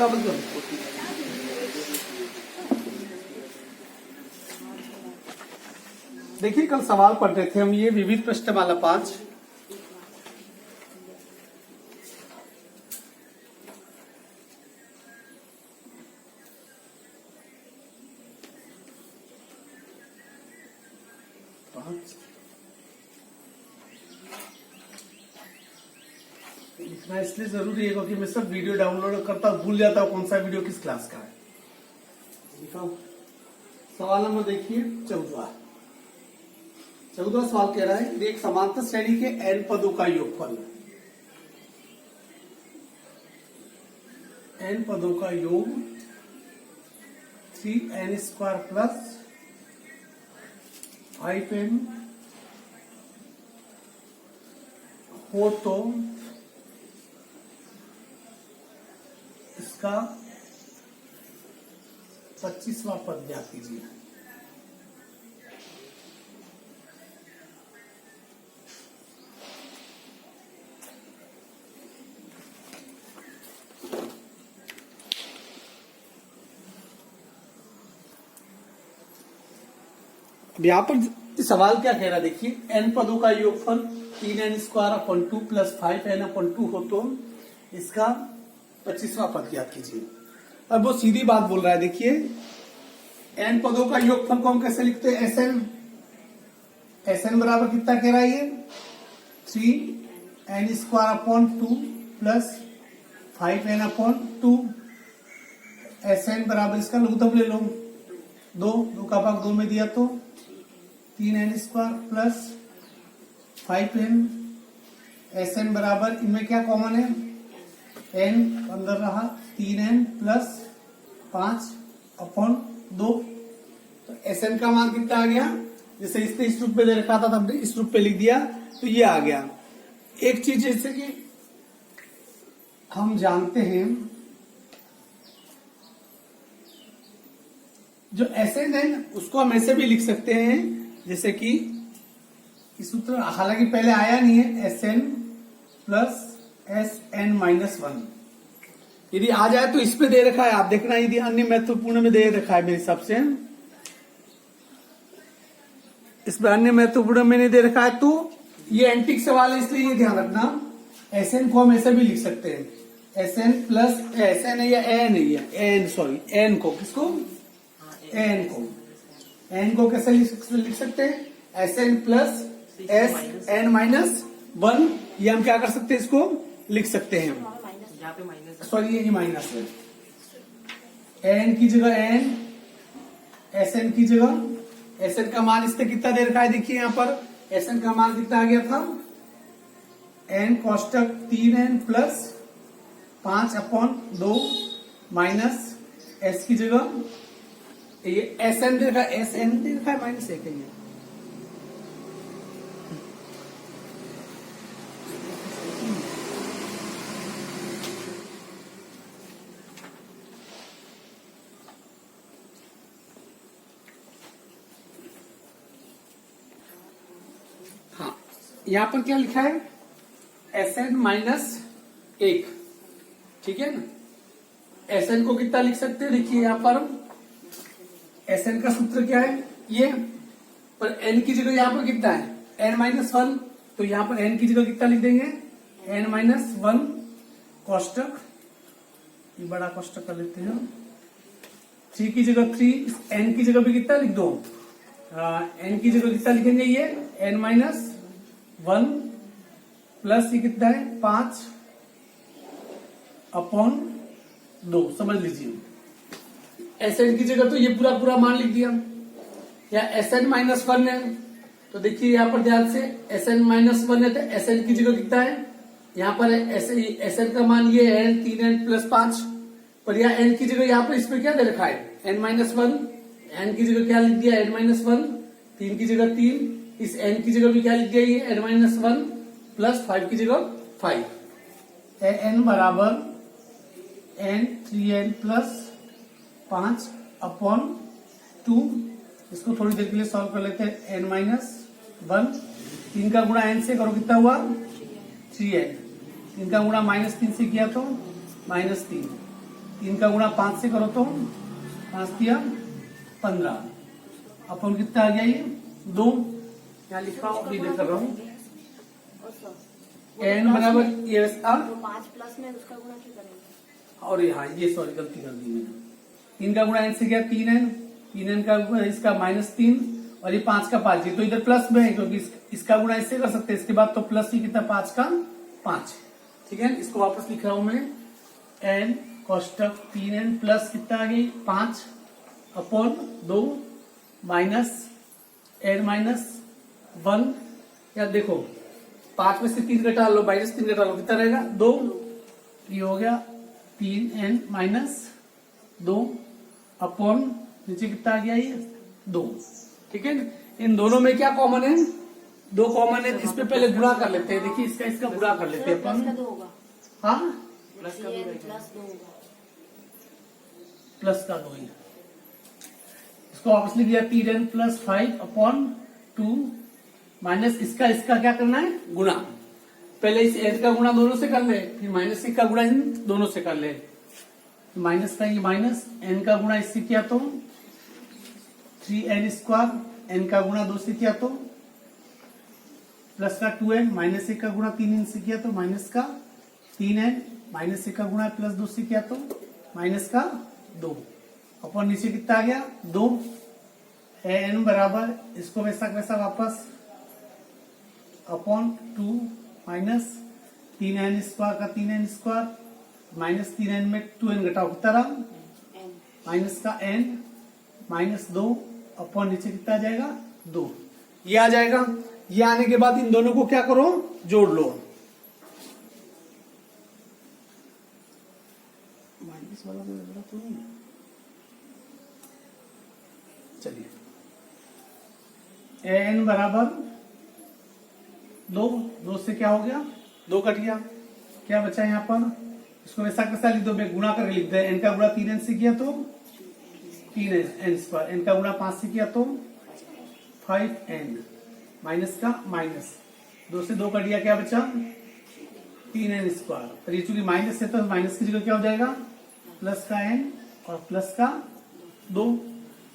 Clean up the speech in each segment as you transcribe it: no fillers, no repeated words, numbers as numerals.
मुकाबले में। देखिए कल सवाल पढ़ रहे थे हम ये विविध पृष्ठमाला 5। लिखना इसलिए जरूरी है क्योंकि मैं सब वीडियो डाउनलोड करता हूँ, भूल जाता हूँ कौन सा वीडियो किस क्लास का है। सवाल नंबर देखिए 14 सवाल कह रहा है एक समांतर श्रेणी के n पदों का योगफल, n पदों का योग 3n स्क्वायर प्लस 5n हो तो इसका 25वां पद ज्ञात कीजिए। अब यहाँ पर सवाल क्या कह रहा है देखिए, n पदों का योगफल 3n square upon 2 plus 5n अपन 2 हो तो इसका 25वां पद ज्ञात कीजिए। अब वो सीधी बात बोल रहा है, देखिए n पदों का योगफल को हम कैसे लिखते हैं, sn बराबर कितना कह रहा है ये 3n square upon 2 plus 5n upon 2। sn बराबर इसका लघुत्तम ले लो, 2 का भाग 2 में दिया तो 3n square plus 5n। sn बराबर इनमें क्या कॉमन है, n अंदर रहा 3n प्लस 5 अपॉन 2। तो sn का मान कितना आ गया, जैसे इसने इस रूप में दे रखा था तब इस रूप पे लिख दिया तो ये आ गया। एक चीज जैसे कि हम जानते हैं जो sn है उसको हम ऐसे भी लिख सकते हैं, जैसे कि इस सूत्र हालांकि पहले आया नहीं है sn प्लस sn माइनस 1। यदि आ जाए तो इस पे दे रखा है, आप देखना यदि अन्य महत्वपूर्ण में दे रखा है मेरे हिसाब से, इसमें अन्य महत्वपूर्ण में नहीं दे रखा है तो ये एंटिक सवाल है, इसलिए ये ध्यान रखना sn को हम ऐसे भी लिख सकते हैं, sn प्लस sn है या n है या n सॉरी n को किसको n को कैसे लिख सकते हैं, sn प्लस sn माइनस 1। ये हम क्या कर सकते हैं, इसको लिख सकते हैं, सॉरी ये माइनस है, n की जगह n, sn की जगह sn का मान इससे कितना दे रखा है, देखिए यहाँ पर sn का मान कितना आ गया था, n कोष्टक 3n plus 5 upon 2 minus s की जगह ये sn दे रखा है, sn दे रखा है माइनस 1 है। हाँ यहाँ पर क्या लिखा है, sn माइनस 1, ठीक है ना। sn को कितना लिख सकते हैं, देखिए यहाँ पर sn का सूत्र क्या है ये, पर n की जगह यहाँ पर कितना है n माइनस 1, तो यहाँ पर n की जगह कितना लिख देंगे n माइनस 1 कोष्टक, ये बड़ा कोष्टक कर लेते हैं, 3 की जगह 3, n की जगह भी कितना लिख दो, n की जगह कितना लिखेंगे ये n माइनस 1 प्लस ये कितना है 5 अपॉन 2, समझ लीजिए। sn की जगह तो ये पूरा मान लिख दिया, या sn माइनस 1 है तो देखिए यहाँ पर ध्यान से sn माइनस 1 है तो sn की जगह कितना है, यहाँ पर sn का मान ये है 3n प्लस 5, पर यहाँ n की जगह यहाँ पर इसमें क्या दे रखा है n माइनस 1, n की जगह क्या लिख दिया n माइनस 1, 3 की जगह 3, इस n की जगह भी क्या लिख दिया ये n माइनस 1 प्लस 5 की जगह 5, n बराबर n 3n प्लस 5 अपॉन 2। इसको थोड़ी देर के लिए सॉल्व कर लेते हैं, n माइनस 1, 3 का गुणा n से करो कितना हुआ 3n, 3 का गुणा माइनस 3 से किया तो माइनस 3, 3 का गुणा 5 से करो तो 5 दिया 15 अपन कितना आ गया ये 2 यहाँ लिखा हूँ रीड कर रहा हूँ n बराबर ये 5 प्लस में उसका गुणा क्यों करेंगे? और यहाँ ये सॉरी गलती कर दी मैंने 3 का गुणा n से गया 3n 3n का इसका -3 और ये 5 का 5 तो इधर प्लस में है क्योंकि इसका गुणा इससे कर सकते हैं इसके बाद तो प्लस ही कितना 5 का 5 ठीक है। इसको वापस लिख रहा हूं मैं n कोष्टक 3n प्लस कितना आ गई 5 अपॉन 2 माइनस n माइनस 1 या देखो 5 में से 3 घटा लो -3 घटा लो कितना रहेगा 2 ये हो गया 3n माइनस 2 अपॉन नीचे कितना आ गया ये 2 ठीक है। इन दोनों में क्या कॉमन है 2 कॉमन है इस पे पहले गुणा कर लेते हैं। देखिए इसका गुणा कर लेते हैं प्लस का अपन 2 होगा हाँ प्लस 2 होगा प्लस का 2 इसको वापस लिख दिया 3n प्लस 5 अपॉन 2 माइनस इसका क्या करना है गुणा। पहले इस n का गुणा दोनों से कर ले फिर माइनस का गुणा इन दोनों से कर ले। माइनस का ये माइनस n का गुणा इससे किया तो 3n स्क्वायर n का गुणा 2 से किया तो प्लस का 2n माइनस 1 का गुणा 3n से किया तो माइनस का 3n माइनस 1 का गुणा प्लस 2 से किया तो माइनस का 2 अपन नीचे कितना आ गया 2 n बराबर इसको वैसा वापस अपॉन 2 माइनस 3n स्क्वायर का 3n स्क्वायर माइनस 3n में 2n घटाओ कितना रहा माइनस का n माइनस 2 अपॉन नीचे कितना आ जाएगा 2 ये आ जाएगा। ये आने के बाद इन दोनों को क्या करो जोड़ लो माइनस वाला तो लग रहा तो नहीं चलिए n बराबर 2 से क्या हो गया 2 कट गया क्या बचा यहाँ पर इसको वैसा लिख दो मैं गुणा करके लिख दे n का गुणा 3n से किया तो 3n स्क्वायर n का गुणा 5 से किया तो 5n माइनस का माइनस 2 से 2 कट गया क्या बचा 3n स्क्वायर और ये चूंकि माइनस है तो माइनस की जगह क्या हो जाएगा प्लस का n और प्लस का 2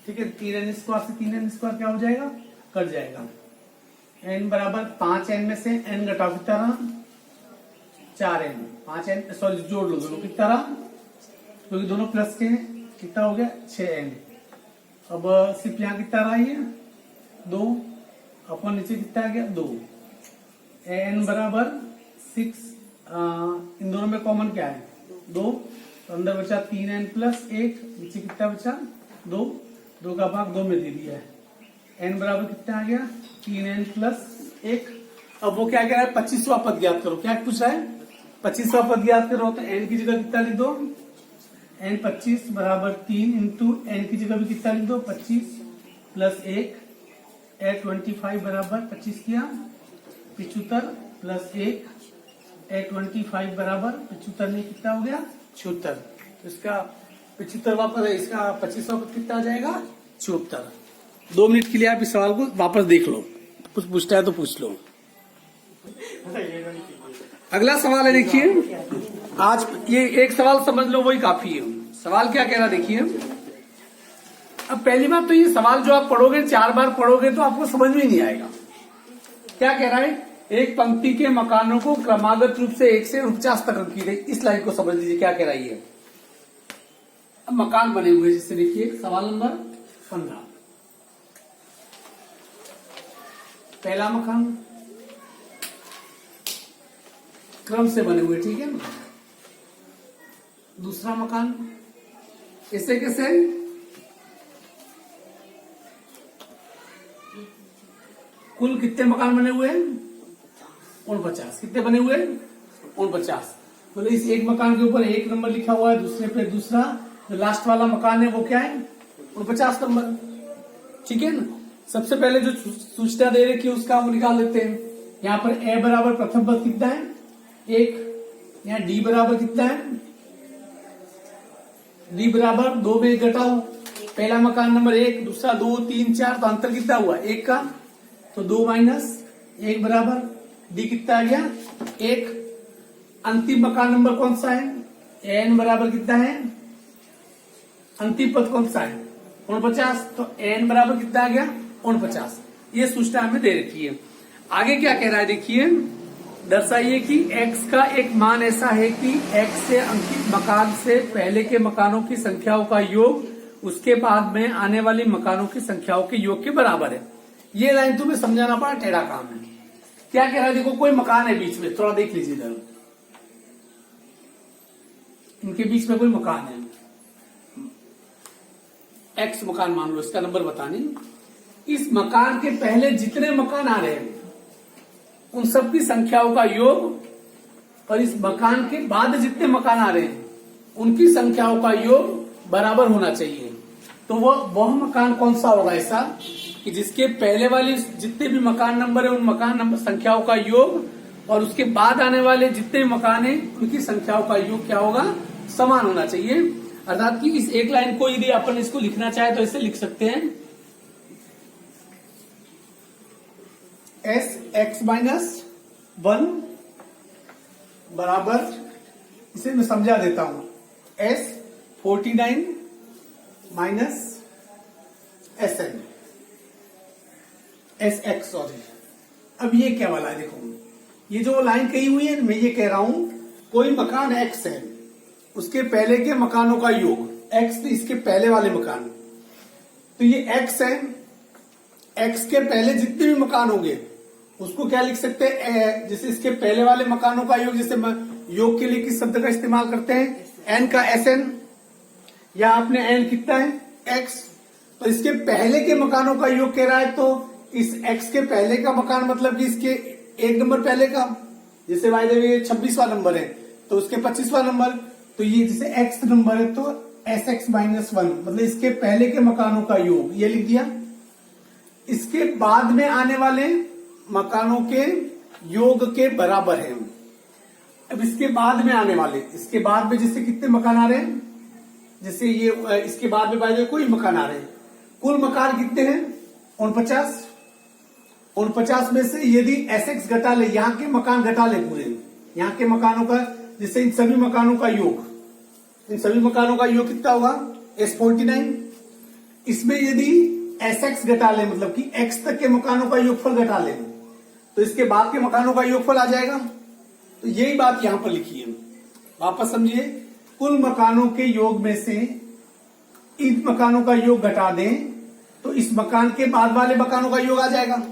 ठीक है। 3n स्क्वायर से 3n स्क्वायर क्या हो जाएगा कट जाएगा n बराबर 5n में से n घटाओ कितना रहा 4n 5n सॉरी जोड़ लो दोनों कितना रहा क्योंकि दोनों प्लस के हैं कितना हो गया 6n। अब सिर्फ यहाँ कितना रहा ये 2 अपन नीचे कितना आ गया 2 n बराबर 6 इन दोनों में कॉमन क्या है 2 तो अंदर बचा 3n प्लस 1 नीचे कितना बचा 2 का भाग 2 में दे दिया है n बराबर कितना आ गया 3n प्लस 1। अब वो क्या कह रहा है 25वां पद ज्ञात करो क्या पूछ रहा है 25वां पद ज्ञात करो तो n की जगह कितना लिख दो n 25 बराबर 3 इंटू n की जगह भी कितना लिख दो 25 प्लस 1 8 25 बराबर 25 किया 75 प्लस 1 8 25 बराबर 75 में कितना हो गया 76 तो इसका 75 वापस है इसका 25वां पद कितना आ जाएगा 76। 2 मिनट के लिए आप इस सवाल को वापस देख लो कुछ पूछता है तो पूछ लो। अगला सवाल है देखिए आज ये एक सवाल समझ लो वही काफी है। सवाल क्या कह रहा देखिए अब पहली बात तो ये सवाल जो आप पढ़ोगे 4 बार पढ़ोगे तो आपको समझ में नहीं आएगा। क्या कह रहा है एक पंक्ति के मकानों को क्रमागत रूप से 1 से 49 तक रखी गई। इस लाइन को समझ लीजिए क्या कह रहा है। अब मकान बने हुए जिससे देखिए सवाल नंबर 15 पहला मकान क्रम से बने हुए ठीक है ना। दूसरा मकान कैसे कैसे कुल कितने मकान बने हुए हैं 49 कितने बने हुए हैं 49 मतलब इस एक मकान के ऊपर 1 नंबर लिखा हुआ है दूसरे पे दूसरा जो लास्ट वाला मकान है वो क्या है 49 नंबर ठीक है ना। सबसे पहले जो सूचना दे रखी है उसका हम निकाल लेते हैं। यहाँ पर ए बराबर प्रथम पद कितना है 1 यहाँ डी बराबर कितना है डी बराबर 2 में 1 घटाओ पहला मकान नंबर 1 दूसरा 2 3 4 तो अंतर कितना हुआ 1 का तो 2 माइनस 1 बराबर डी कितना आ गया 1। अंतिम मकान नंबर कौन सा है एन बराबर कितना है अंतिम पद कौन सा है 49, तो n बराबर कितना आ गया 49। ये सूचना हमें दे रखी है। आगे क्या कह रहा है देखिए, दर्शाइए कि x का एक मान ऐसा है कि x से अंकित मकान से पहले के मकानों की संख्याओं का योग उसके बाद में आने वाली मकानों की संख्याओं के योग के बराबर है। ये लाइन तुम्हें समझाना पड़ा, टेढ़ा काम है। क्या कह रहा है देखो, कोई मकान है बीच में, थोड़ा देख लीजिए इधर, इनके बीच में कोई मकान है, x मकान मान लो, इसका नंबर बताने। इस मकान के पहले जितने मकान आ रहे हैं उन सब की संख्याओं का योग और इस मकान के बाद जितने मकान आ रहे हैं उनकी संख्याओं का योग बराबर होना चाहिए। तो वह मकान कौन सा होगा ऐसा कि जिसके पहले वाले जितने भी मकान नंबर है उन मकान नंबर संख्याओं का योग और उसके बाद आने वाले जितने मकान है उनकी संख्याओं का योग क्या होगा, समान होना चाहिए। अर्थात कि इस एक लाइन को यदि अपन इसको लिखना चाहे तो ऐसे लिख सकते हैं, Sx-1 बराबर, इसे मैं समझा देता हूं, S49 minus Sn, Sx sorry. अब ये क्या वाला है देखो, ये जो लाइन कही हुई है मैं ये कह रहा हूं कोई मकान x है, उसके पहले के मकानों का योग, x इसके पहले वाले मकान, तो ये x है, x के पहले जितने भी मकान होंगे उसको क्या लिख सकते हैं, जैसे इसके पहले वाले मकानों का योग, जैसे योग के लिए किस शब्द का इस्तेमाल करते हैं, n का Sn, या आपने n कितना है x, तो इसके पहले के मकानों का योग कह रहा है, तो इस x के पहले का मकान मतलब कि इसके एक नंबर पहले का, जैसे भाई देव ये 26वां नंबर है तो उसके 25वां नंबर, तो ये जैसे x नंबर है तो Sx-1 मतलब इसके पहले के मकानों का योग, ये लिख दिया। इसके बाद में आने वाले मकानों के योग के बराबर है। अब इसके बाद में आने वाले, इसके बाद में जैसे कितने मकान आ रहे हैं, जैसे ये इसके बाद में भाई कोई मकान आ रहे हैं, कुल मकान कितने हैं 49, 49 में से यदि Sx घटा ले, यहाँ के मकान घटा ले पूरे, यहाँ के मकानों का, जैसे इन सभी मकानों का योग, इन सभी मकानों का योग कितना होगा S49, इसमें यदि Sx घटा ले मतलब कि x तक के मकानों का योगफल घटा ले तो इसके बाद के मकानों का योगफल आ जाएगा। तो यही बात यहां पर लिखी है, वापस समझिए, कुल मकानों के योग में से इन मकानों का योग घटा दें तो इस मकान के बाद वाले मकानों का योग आ जाएगा।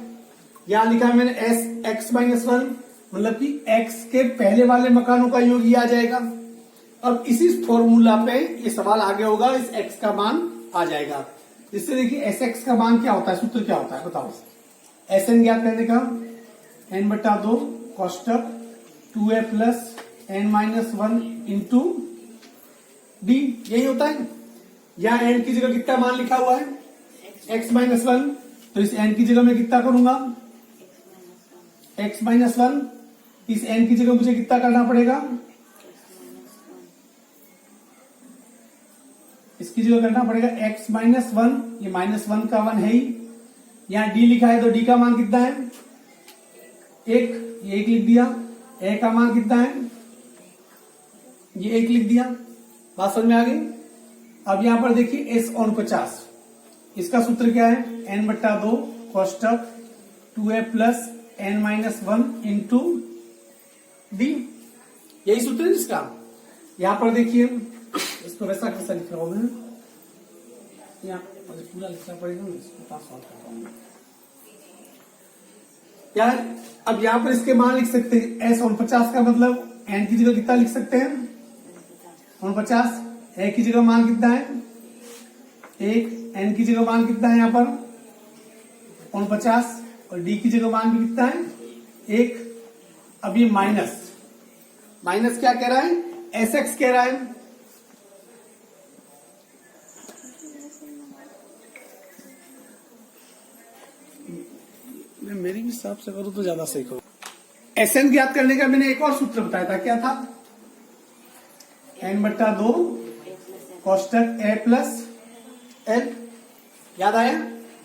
यहां लिखा है मैंने Sx-1 मतलब कि x के पहले वाले मकानों का योग ही आ जाएगा। अब इसी फॉर्मूला पे ये सवाल आगे होगा, इस x का मान आ जाएगा। इससे देखिए Sx का मान क्या होता है, सूत्र क्या होता है बताओ। Sn ज्ञात करने का n/2 कोष्टक 2a plus n-1 into d, यही होता है। यहाँ n की जगह कितना मान लिखा हुआ है x-1, तो इस n की जगह मैं कितना करूंगा x-1, इस n की जगह मुझे कितना करना पड़ेगा, इसकी जगह करना पड़ेगा x-1, ये -1 का 1 है ही, यहाँ d लिखा है तो d का मान कितना है 1, ये 1 लिख दिया, a का मान कितना है ये 1 लिख दिया, बात समझ में आ गई। अब यहां पर देखिए S49, इसका सूत्र क्या है n/2 कोष्टक 2a plus n-1 into d, यही सूत्र है इसका। यहां पर देखिए इसको वैसा कैसा लिख रहा हूं मैं, यहाँ पूरा लिखना पड़ेगा ना, इसको पास सॉल्व करता हूं यार। अब यहाँ पर इसके मान लिख सकते हैं S49 का मतलब n की जगह कितना लिख सकते हैं 49, a की जगह मान कितना है 1, n की जगह मान कितना है यहाँ पर 49 और d की जगह मान भी कितना है 1। अब ये माइनस क्या कह रहा है, Sx कह रहा है, मेरी भी हिसाब से करूं तो ज्यादा सही करूं। Sn ज्ञात करने का मैंने एक और सूत्र बताया था, क्या था n/2 कोष्टक a प्लस l, याद आया,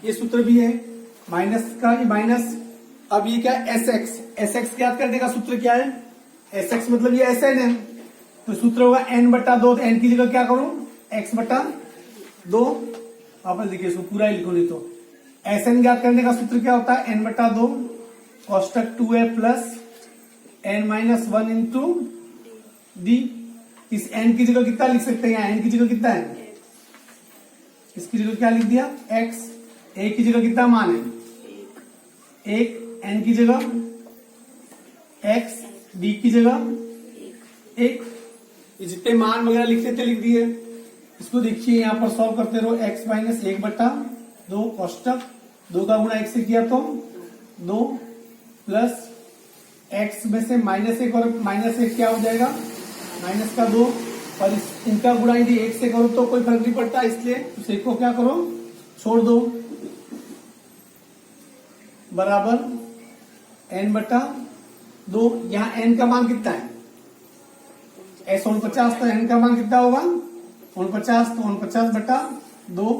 ये सूत्र भी है माइनस का, ये माइनस। अब ये क्या है Sx ज्ञात करने का सूत्र क्या है, Sx मतलब ये Sn है, तो सूत्र होगा n/2, तो n की जगह क्या करूं x/2, 2। वापस देखिए इसको पूरा ही लिखो नहीं तो एसएन ज्ञात करने का सूत्र क्या होता है, n/2 कोष्टक 2a plus n-1 into D. इस n की जगह कितना लिख सकते हैं, यहाँ n की जगह कितना है, इसकी जगह क्या लिख दिया x। a की जगह कितना मान है 1, n की जगह x, d की जगह 1। ये जितने मान वगैरह लिखते थे लिख दिए। इसको देखिए यहाँ पर सॉल्व करते रहो, x माइनस 1/2 कोष्टक 2 का गुणा 1 से किया तो 2 प्लस x में से -1 और -1 क्या हो जाएगा माइनस का 2, और इनका गुणा यदि 1 से करो तो कोई फर्क नहीं पड़ता, इसलिए उस एक को क्या करो छोड़ दो, बराबर n/2। यहाँ n का मान कितना है, s 49, तो n का मान कितना होगा 49, तो 49/2।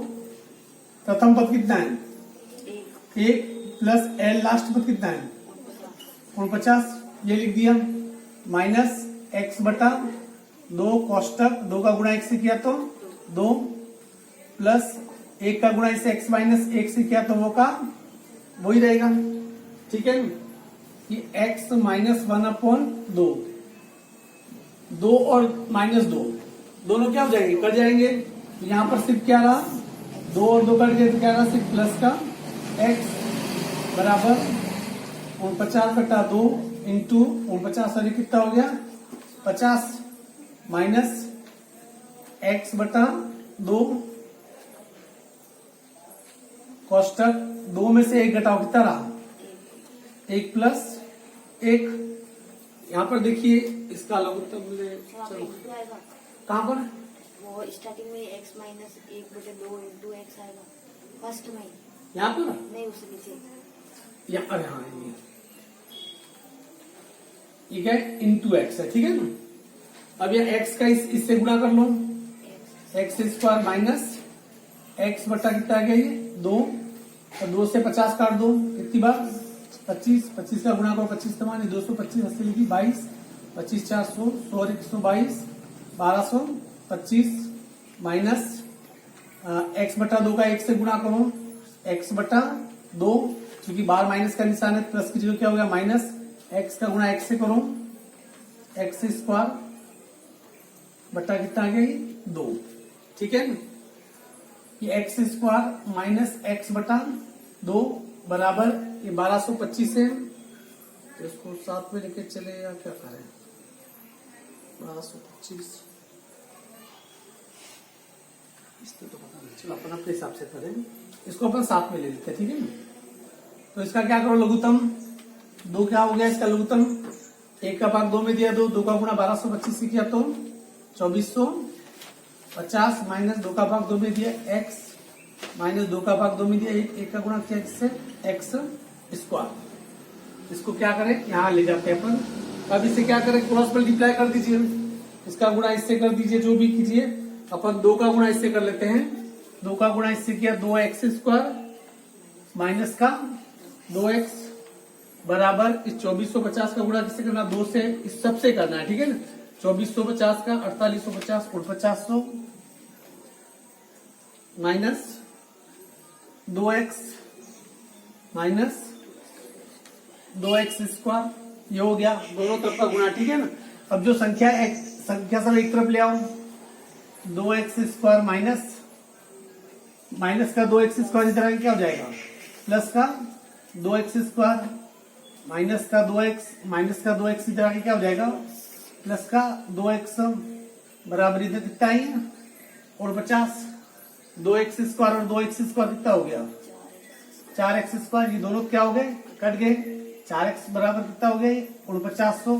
प्रथम पद कितना है 1 प्लस l लास्ट पद कितना है 49, ये लिख दिया, माइनस x/2 कोष्टक 2 का गुणा 1 से किया तो 2 प्लस 1 का गुणा इसे x माइनस 1 से किया तो वो का वही रहेगा, ठीक है। ये x माइनस 1/2, 2 और -2 दोनों क्या हो जाएंगे, कट जाएंगे। तो यहाँ पर सिर्फ क्या रहा 2 और 2 कट गए तो क्या रहा सिर्फ प्लस का x बराबर 49/2 इंटू 49 सॉरी कितना हो गया 50 माइनस x/2 कोष्टक 2 में से 1 घटाओ कितना रहा 1 प्लस 1। यहाँ पर देखिए इसका लघुत्तम मुझे इंटू आएगा, कहाँ पर वो स्टार्टिंग में x माइनस 1/2 इंटू x आएगा फर्स्ट में, यहाँ पर नहीं उससे नीचे। यहाँ अरे हाँ ये क्या है इंटू एक्स है, ठीक है ना। अब यह x का इससे गुणा कर लो, x² माइनस x बटा कितना आ गया ये 2, और 2 से 50 काट दो कितनी बार 25, 25 का गुणा करो 25 तमानी 225 80 लिखी 22, 25 400 100 122 1225 माइनस x/2 का 1 से गुणा करो x/2, क्योंकि बार माइनस का निशान है प्लस की जगह क्या हो गया माइनस x का गुणा 1 से करो x² बटा कितना आ गया 2, ठीक है ना। ये x² माइनस x/2 बराबर ये 1225 है, तो इसको साथ में लेके चले या क्या करें 1225 इसको तो पता नहीं, चलो अपन अपने हिसाब से करें, इसको अपन साथ में ले लेते हैं, ठीक है ना। तो इसका क्या करो लघुत्तम 2 क्या हो गया इसका लघुत्तम 1 का भाग 2 में दिया 2 का गुणा 1225 से किया तो 2450 माइनस 2 का भाग 2 में दिया x माइनस 2 का भाग 2 में दिया 1 का गुणा किया इससे x²। इसको क्या करें यहाँ ले जाते हैं अपन। अब इसे क्या करें क्रॉस मल्टीप्लाई कर दीजिए, इसका गुणा इससे कर दीजिए, जो भी कीजिए अपन 2 का गुणा इससे कर लेते हैं, 2 का गुणा इससे किया 2x² माइनस का 2x बराबर इस 2450 का गुणा किससे करना 2 से, इस सबसे करना है, ठीक है ना। 2450 का 4850 4900 माइनस 2x माइनस 2x², ये हो गया दोनों तरफ का गुणा, ठीक है ना। अब जो संख्या सब एक तरफ ले आओ 2x² माइनस का 2x² इधर क्या हो जाएगा प्लस का 2x² माइनस का 2x इधर आगे क्या हो जाएगा प्लस का 2x बराबर इधर कितना है और 50, 2x² और 2x² कितना हो गया 4x², ये दोनों क्या हो गए कट गए, 4x बराबर कितना हो गए 4900,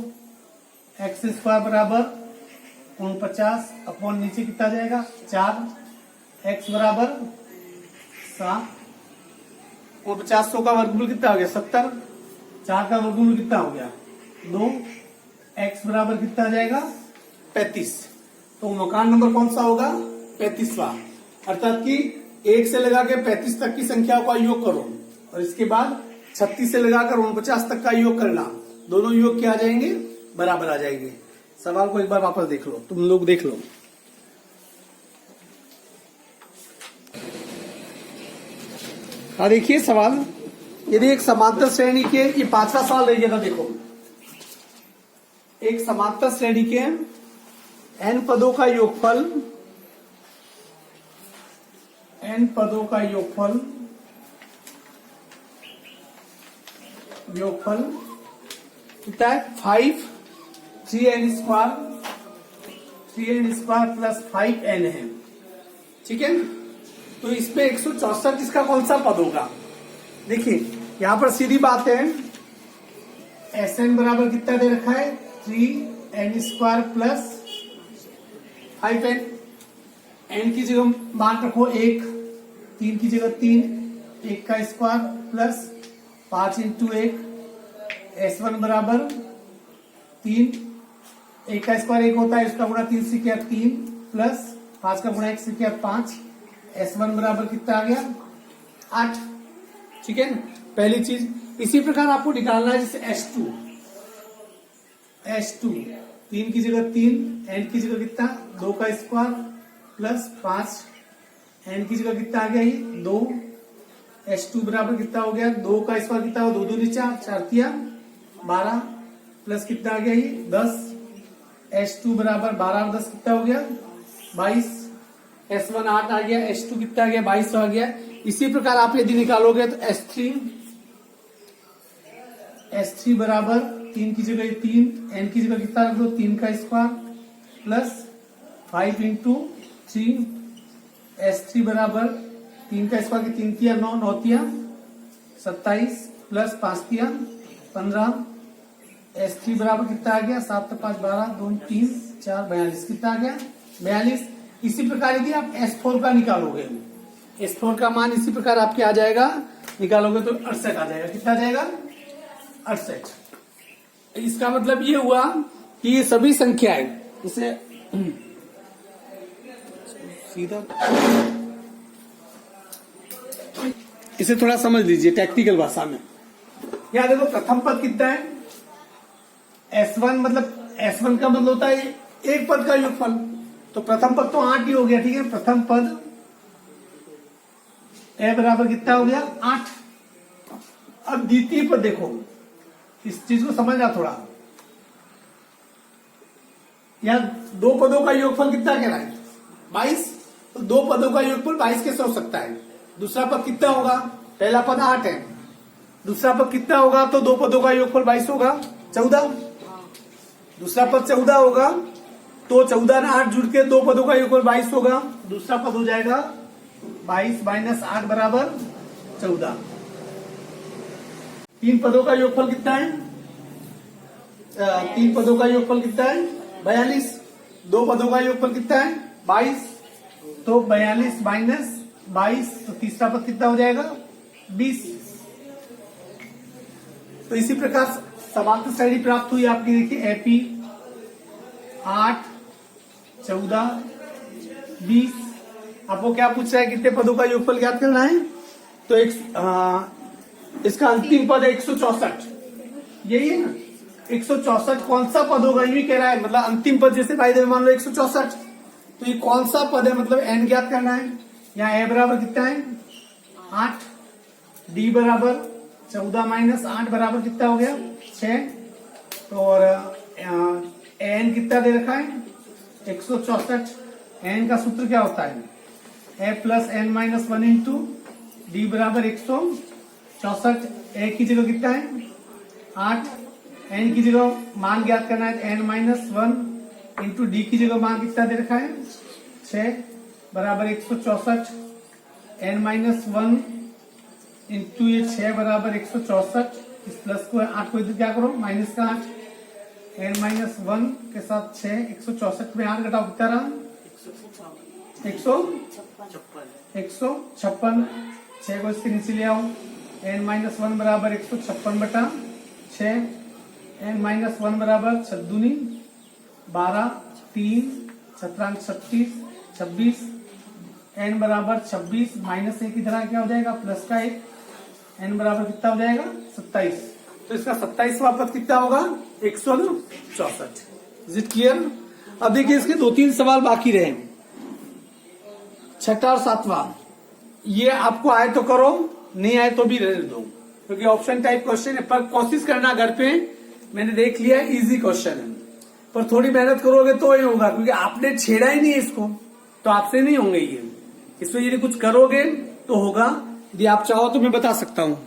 x² बराबर 49 अपॉन नीचे कितना जाएगा 4, x बराबर 7, 4900 का वर्गमूल कितना हो गया 70, 4 का वर्गमूल कितना हो गया 2, x बराबर कितना आ जाएगा 35। तो मकान नंबर कौन सा होगा 35वां, अर्थात कि 1 से लगा के 35 तक की संख्या का योग करो और इसके बाद 36 से लगाकर 49 तक का योग करना, दोनों योग क्या आ जाएंगे बराबर आ जाएंगे। सवाल को एक बार वापस देख लो, तुम लोग देख लो। हाँ देखिए सवाल, यदि एक समांतर श्रेणी के, ये 5वां सवाल रह गया था, देखो एक समांतर श्रेणी के n पदों का योगफल, n पदों का योगफल कितना है 5 3n स्क्वायर प्लस 5n है, ठीक है। तो इसमें 164 इसका कौन सा पद होगा? देखिए यहां पर सीधी बात है, Sn बराबर कितना दे रखा है 3n square plus 5n, n की जगह मान रखो 1, 3 की जगह 3, 1 का स्क्वायर प्लस 5 इंटू 1, S1 बराबर 3, 1 का स्क्वायर 1 होता है, इसका गुणा 3 से किया 3 प्लस 5 का गुणा 1 से किया 5, S1 बराबर कितना आ गया 8, ठीक है ना, पहली चीज। इसी प्रकार आपको निकालना है जैसे S2 3 की जगह 3, n की जगह कितना 2 का स्क्वायर प्लस 5, n की जगह कितना आ गया ये 2, S2 बराबर कितना हो गया 2 का स्क्वायर कितना हो 2 2 4 4 तिया 12 प्लस कितना आ गया ये 10, S2 बराबर 12 और 10 कितना हो गया 22, S1 8 आ गया, S2 कितना आ गया 22 आ गया। इसी प्रकार आप यदि निकालोगे तो S3 बराबर 3 की जगह 3, n की जगह कितना रख दो 3 का स्क्वायर प्लस 5 इंटू 3, S3 बराबर 3 का स्क्वायर की 3 तिया 9, 9 तिया 27 प्लस 5 तिया 15, S3 बराबर कितना आ गया 7 5 12 2 3 4 42, कितना आ गया 42। इसी प्रकार यदि आप S4 का निकालोगे, S4 का मान इसी प्रकार आपके आ जाएगा, निकालोगे तो 68 आ जाएगा, कितना आ जाएगा 68। इसका मतलब ये हुआ कि ये सभी संख्याएं, इसे सीधा इसे थोड़ा समझ लीजिए टेक्निकल भाषा में। यहां देखो प्रथम पद कितना है S1, मतलब S1 का मतलब होता है एक पद का योगफल, तो प्रथम पद तो 8 ही हो गया, ठीक है। प्रथम पद a बराबर कितना हो गया 8। अब द्वितीय पद देखो, इस चीज को समझना थोड़ा, यहां 2 पदों का योगफल कितना कह रहा है 22, तो 2 पदों का योगफल 22 कैसे हो सकता है? दूसरा पद कितना होगा, पहला पद 8 है, दूसरा पद कितना होगा, तो 2 पदों का योगफल 22 होगा 14, दूसरा पद 14 होगा, तो 14 ने 8 जुड़ के 2 पदों का योगफल 22 होगा, दूसरा पद हो जाएगा 22 माइनस 8 बराबर 14। 3 पदों का योगफल कितना है 3 पदों का योगफल कितना है 42, 2 पदों का योगफल कितना है 22, तो 42 माइनस 22, तो तीसरा पद कितना हो जाएगा 20। तो इसी प्रकार समांतर श्रेणी प्राप्त हुई आपकी, देखिए एपी 8 14 20। आपको क्या पूछ रहा है, कितने पदों का योगफल ज्ञात करना है, तो इसका अंतिम पद है 164, यही है ना 164 कौन सा पद होगा, ये कह रहा है, मतलब अंतिम पद जैसे भाई देव मान लो 164, तो ये कौन सा पद है, मतलब n ज्ञात करना है। यहाँ a बराबर कितना है 8, d बराबर 14 माइनस 8 बराबर कितना हो गया 6, तो और n कितना दे रखा है 164। n का सूत्र क्या होता है a plus n minus 1 into D बराबर 164। a की जगह कितना है 8, n की जगह मान ज्ञात करना है n माइनस 1 इंटू डी की जगह मान कितना दे रखा है 6 बराबर 164, n माइनस 1 इंटू ये 6 बराबर 164, इस प्लस को 8 को इधर क्या करो माइनस का 8, n माइनस 1 के साथ 6, 164 में 8 घटाओ कितना रहा 156, 6 को इसके नीचे ले आओ, n माइनस 1 बराबर 156 बटा 6, n माइनस 1 बराबर 6 दूनी 12, 3 17 36 26, n बराबर 26 माइनस 1 इधर क्या हो जाएगा प्लस का 1, n बराबर कितना हो जाएगा 27। तो इसका 27वां पद कितना होगा 164। Is it clear? अब देखिए इसके 2-3 सवाल बाकी रहे, 6वां और 7वां, ये आपको आए तो करो, नहीं आए तो भी रहने दो, क्योंकि ऑप्शन टाइप क्वेश्चन है। पर कोशिश करना घर पे, मैंने देख लिया इजी क्वेश्चन है, पर थोड़ी मेहनत करोगे तो ही होगा, क्योंकि आपने छेड़ा ही नहीं है इसको, तो आपसे नहीं होंगे ये। इसमें यदि कुछ करोगे तो होगा, यदि आप चाहो तो मैं बता सकता हूँ।